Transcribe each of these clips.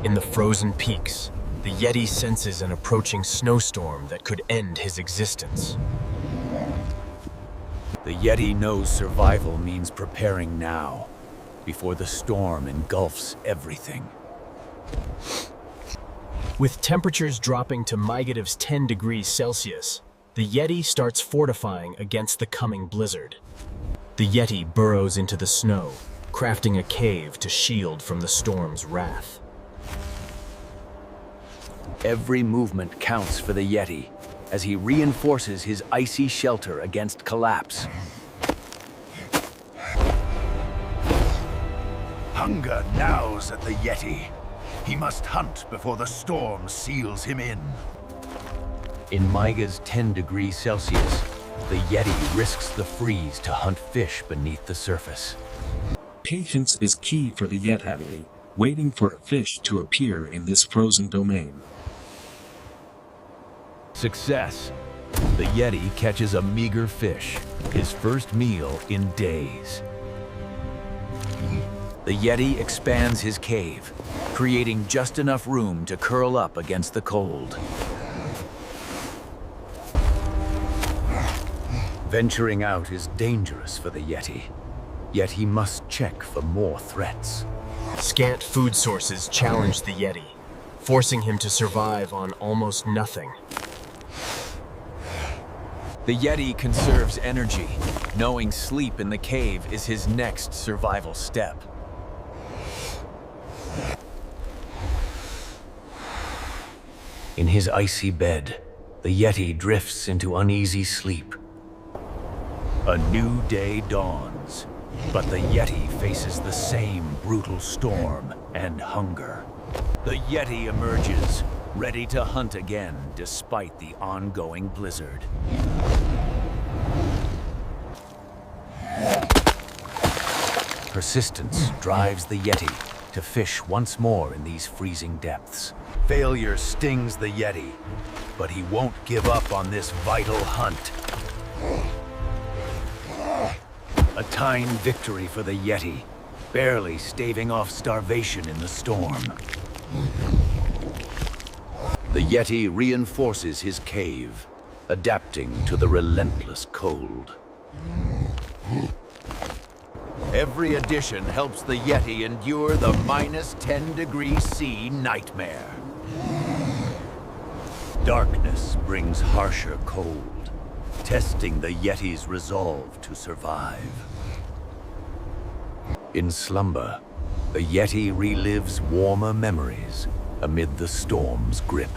In the frozen peaks, the Yeti senses an approaching snowstorm that could end his existence. The Yeti knows survival means preparing now, before the storm engulfs everything. With temperatures dropping to -10 degrees Celsius, the Yeti starts fortifying against the coming blizzard. The Yeti burrows into the snow, crafting a cave to shield from the storm's wrath. Every movement counts for the Yeti, as he reinforces his icy shelter against collapse. Hunger gnaws at the Yeti. He must hunt before the storm seals him in. In -10 degrees Celsius, the Yeti risks the freeze to hunt fish beneath the surface. Patience is key for the Yeti, waiting for a fish to appear in this frozen domain. Success. The Yeti catches a meager fish, his first meal in days. The Yeti expands his cave, creating just enough room to curl up against the cold. Venturing out is dangerous for the Yeti, yet he must check for more threats. Scant food sources challenge the Yeti, forcing him to survive on almost nothing. The Yeti conserves energy, knowing sleep in the cave is his next survival step. In his icy bed, the Yeti drifts into uneasy sleep. A new day dawns, but the Yeti faces the same brutal storm and hunger. The Yeti emerges, ready to hunt again despite the ongoing blizzard. Persistence drives the Yeti to fish once more in these freezing depths. Failure stings the Yeti, but he won't give up on this vital hunt. A tine victory for the Yeti, barely staving off starvation in the storm. The Yeti reinforces his cave, adapting to the relentless cold. Every addition helps the Yeti endure the -10°C nightmare. Darkness brings harsher cold, testing the Yeti's resolve to survive. In slumber, the Yeti relives warmer memories amid the storm's grip.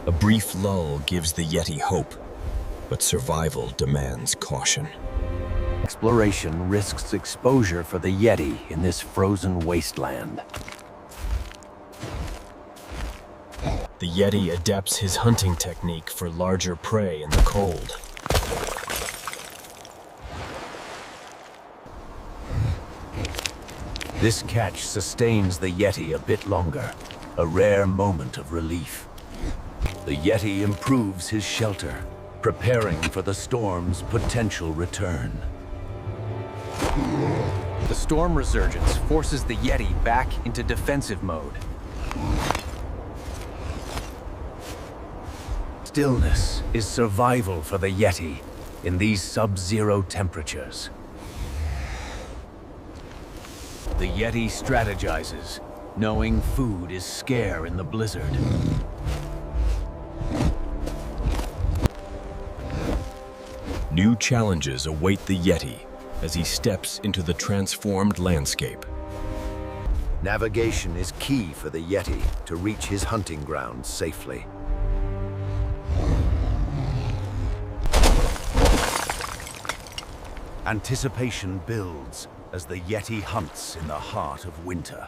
A brief lull gives the Yeti hope, but survival demands caution. Exploration risks exposure for the Yeti in this frozen wasteland. The Yeti adapts his hunting technique for larger prey in the cold. This catch sustains the Yeti a bit longer, a rare moment of relief. The Yeti improves his shelter, preparing for the storm's potential return. The storm resurgence forces the Yeti back into defensive mode. Stillness is survival for the Yeti in these sub-zero temperatures. The Yeti strategizes, knowing food is scarce in the blizzard. New challenges await the Yeti as he steps into the transformed landscape. Navigation is key for the Yeti to reach his hunting grounds safely. Anticipation builds as the Yeti hunts in the heart of winter.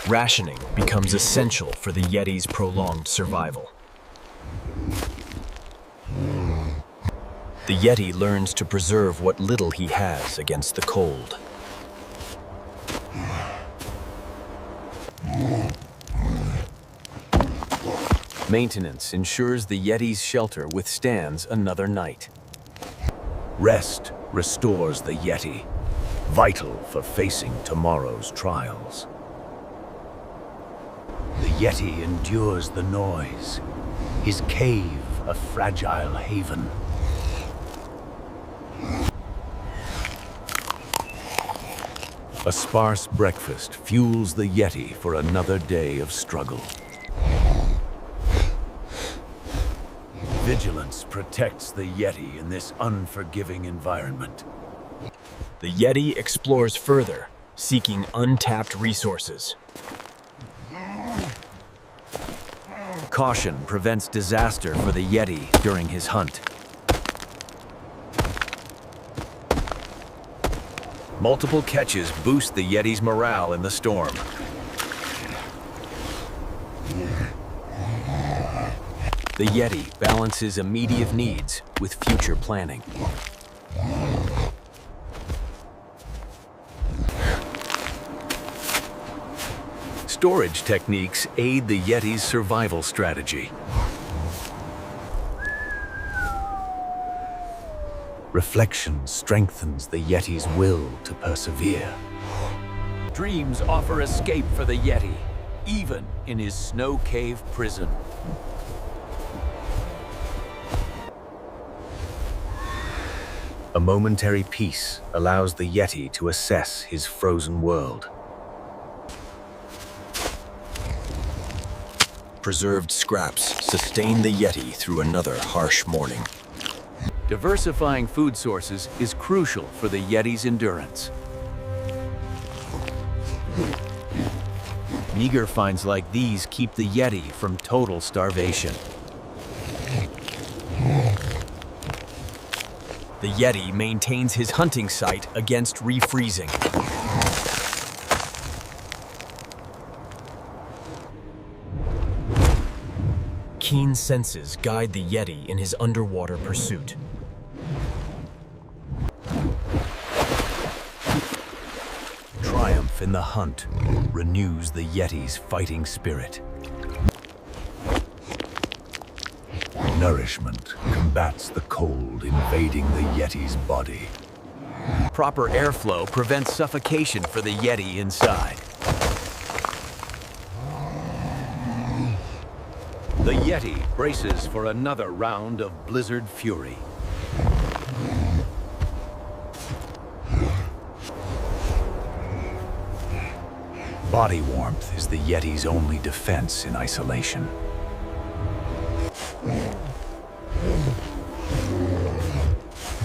Rationing becomes essential for the Yeti's prolonged survival. The Yeti learns to preserve what little he has against the cold. Maintenance ensures the Yeti's shelter withstands another night. Rest restores the Yeti, vital for facing tomorrow's trials. The Yeti endures the noise, his cave a fragile haven. A sparse breakfast fuels the Yeti for another day of struggle. Vigilance protects the Yeti in this unforgiving environment. The Yeti explores further, seeking untapped resources. Caution prevents disaster for the Yeti during his hunt. Multiple catches boost the Yeti's morale in the storm. The Yeti balances immediate needs with future planning. Storage techniques aid the Yeti's survival strategy. Reflection strengthens the Yeti's will to persevere. Dreams offer escape for the Yeti, even in his snow cave prison. A momentary peace allows the Yeti to assess his frozen world. Preserved scraps sustain the Yeti through another harsh morning. Diversifying food sources is crucial for the Yeti's endurance. Meager finds like these keep the Yeti from total starvation. The Yeti maintains his hunting site against refreezing. Keen senses guide the Yeti in his underwater pursuit. Triumph in the hunt renews the Yeti's fighting spirit. Nourishment combats the cold invading the Yeti's body. Proper airflow prevents suffocation for the Yeti inside. The Yeti braces for another round of blizzard fury. Body warmth is the Yeti's only defense in isolation.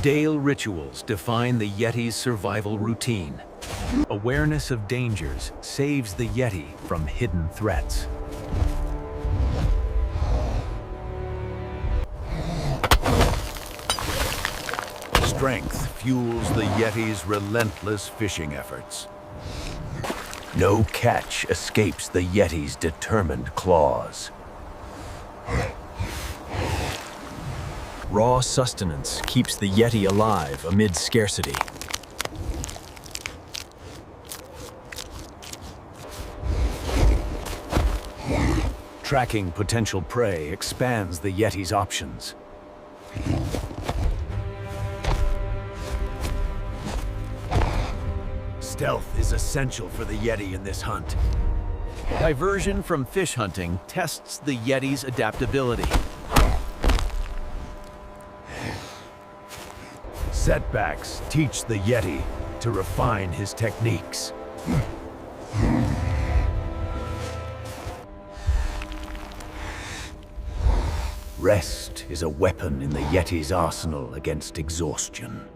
Dale rituals define the Yeti's survival routine. Awareness of dangers saves the Yeti from hidden threats. Strength fuels the Yeti's relentless fishing efforts. No catch escapes the Yeti's determined claws. Raw sustenance keeps the Yeti alive amid scarcity. Tracking potential prey expands the Yeti's options. Stealth is essential for the Yeti in this hunt. Diversion from fish hunting tests the Yeti's adaptability. Setbacks teach the Yeti to refine his techniques. Rest is a weapon in the Yeti's arsenal against exhaustion.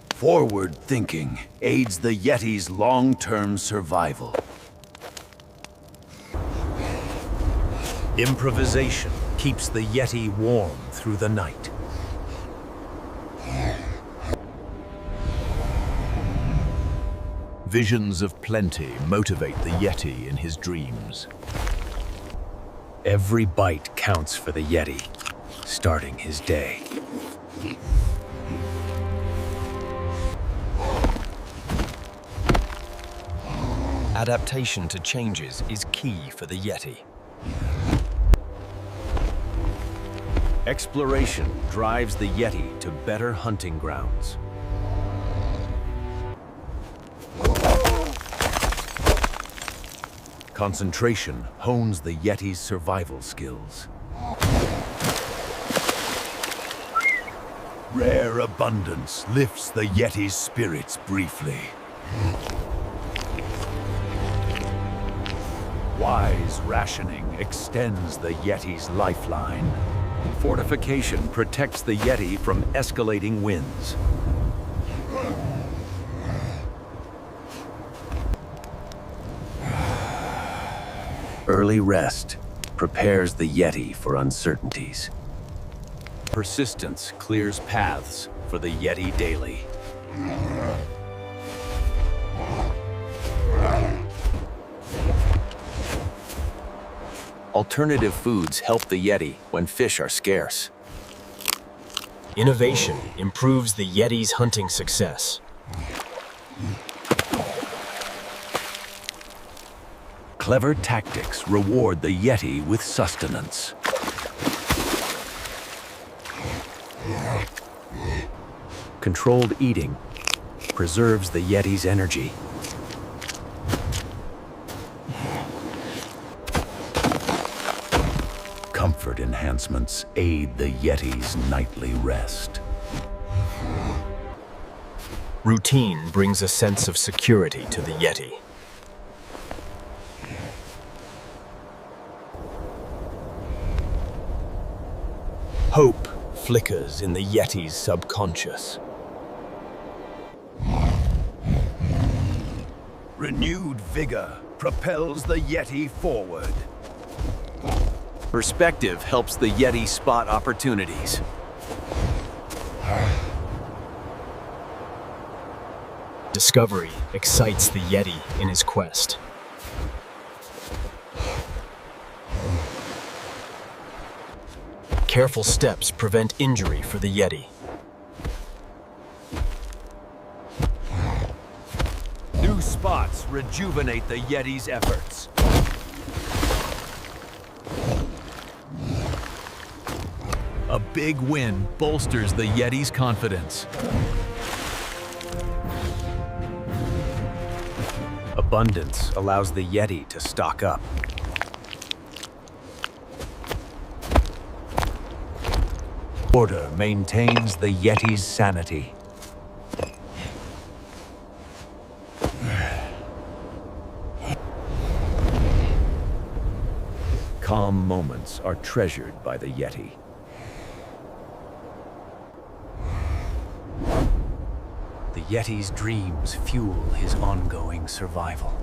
Forward thinking aids the Yeti's long-term survival. Improvisation keeps the Yeti warm through the night. Visions of plenty motivate the Yeti in his dreams. Every bite counts for the Yeti, starting his day. Adaptation to changes is key for the Yeti. Exploration drives the Yeti to better hunting grounds. Concentration hones the Yeti's survival skills. Rare abundance lifts the Yeti's spirits briefly. Wise rationing extends the Yeti's lifeline. Fortification protects the Yeti from escalating winds. Early rest prepares the Yeti for uncertainties. Persistence clears paths for the Yeti daily. Alternative foods help the Yeti when fish are scarce. Innovation improves the Yeti's hunting success. Clever tactics reward the Yeti with sustenance. Controlled eating preserves the Yeti's energy. Comfort enhancements aid the Yeti's nightly rest. Routine brings a sense of security to the Yeti. Hope flickers in the Yeti's subconscious. Renewed vigor propels the Yeti forward. Perspective helps the Yeti spot opportunities. Discovery excites the Yeti in his quest. Careful steps prevent injury for the Yeti. New spots rejuvenate the Yeti's efforts. A big win bolsters the Yeti's confidence. Abundance allows the Yeti to stock up. Order maintains the Yeti's sanity. Calm moments are treasured by the Yeti. The Yeti's dreams fuel his ongoing survival.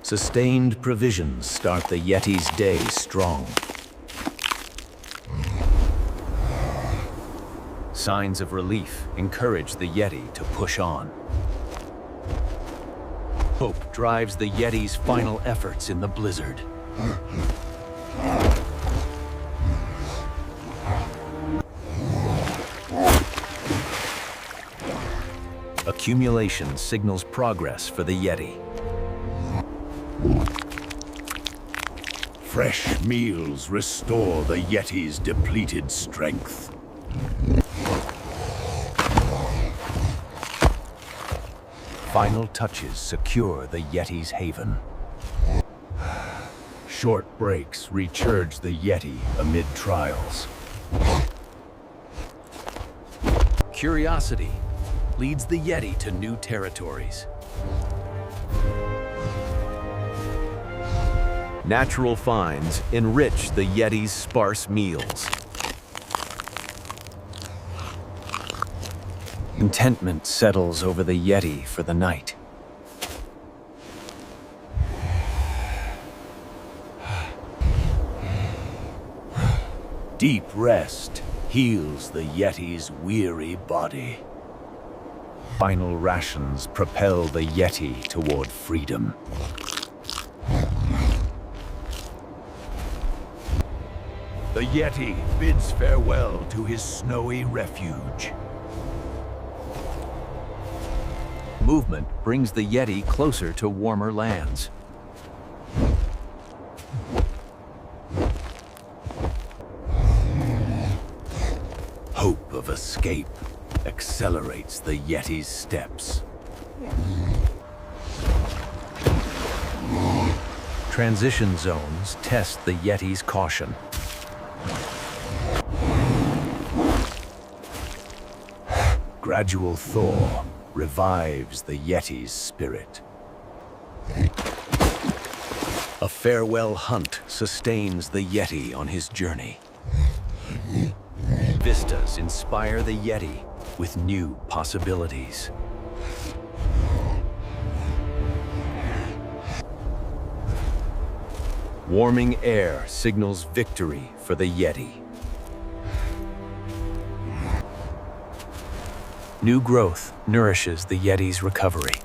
Sustained provisions start the Yeti's day strong. Signs of relief encourage the Yeti to push on. Hope drives the Yeti's final efforts in the blizzard. Accumulation signals progress for the Yeti. Fresh meals restore the Yeti's depleted strength. Final touches secure the Yeti's haven. Short breaks recharge the Yeti amid trials. Curiosity leads the Yeti to new territories. Natural finds enrich the Yeti's sparse meals. Contentment settles over the Yeti for the night. Deep rest heals the Yeti's weary body. Final rations propel the Yeti toward freedom. The Yeti bids farewell to his snowy refuge. Movement brings the Yeti closer to warmer lands. Hope of escape accelerates the Yeti's steps. Transition zones test the Yeti's caution. Gradual thaw revives the Yeti's spirit. A farewell hunt sustains the Yeti on his journey. Vistas inspire the Yeti with new possibilities. Warming air signals victory for the Yeti. New growth nourishes the Yeti's recovery.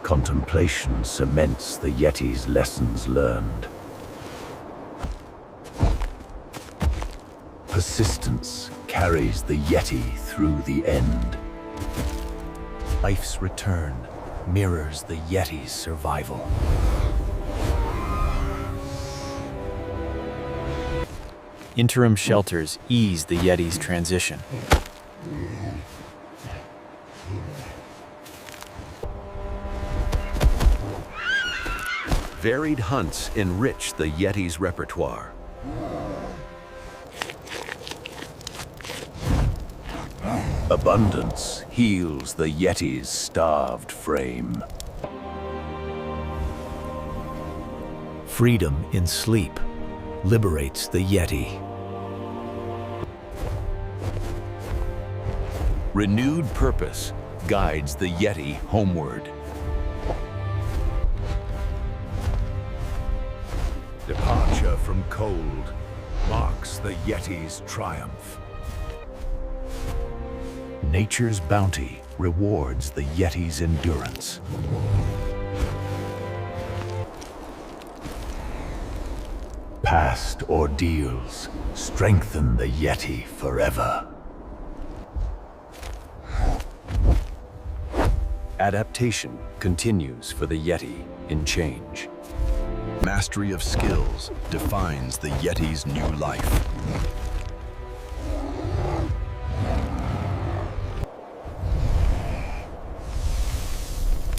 Contemplation cements the Yeti's lessons learned. Persistence carries the Yeti through the end. Life's return mirrors the Yeti's survival. Interim shelters ease the Yeti's transition. Varied hunts enrich the Yeti's repertoire. Abundance heals the Yeti's starved frame. Freedom in sleep liberates the Yeti. Renewed purpose guides the Yeti homeward. Departure from cold marks the Yeti's triumph. Nature's bounty rewards the Yeti's endurance. Past ordeals strengthen the Yeti forever. Adaptation continues for the Yeti in change. Mastery of skills defines the Yeti's new life.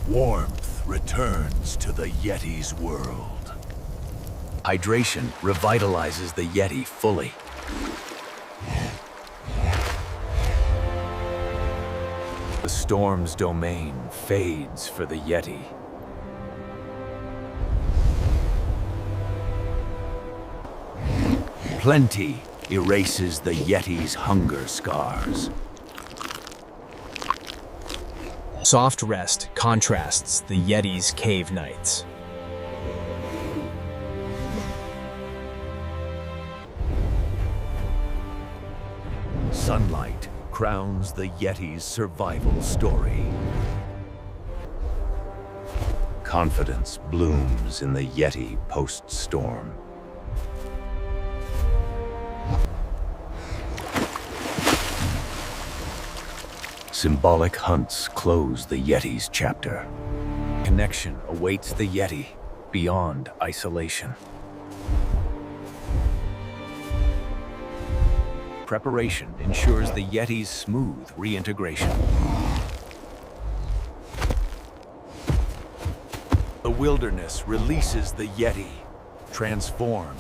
Warmth returns to the Yeti's world. Hydration revitalizes the Yeti fully. The storm's domain fades for the Yeti. Plenty erases the Yeti's hunger scars. Soft rest contrasts the Yeti's cave nights. Sunlight crowns the Yeti's survival story. Confidence blooms in the Yeti post-storm. Symbolic hunts close the Yeti's chapter. Connection awaits the Yeti beyond isolation. Preparation ensures the Yeti's smooth reintegration. The wilderness releases the Yeti, transformed.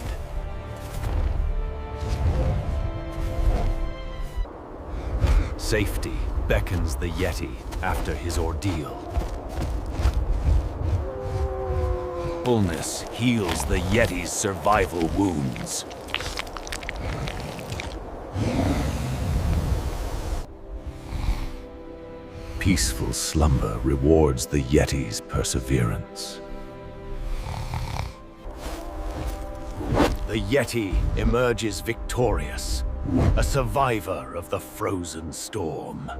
Safety beckons the Yeti after his ordeal. Fullness heals the Yeti's survival wounds. Peaceful slumber rewards the Yeti's perseverance. The Yeti emerges victorious, a survivor of the frozen storm.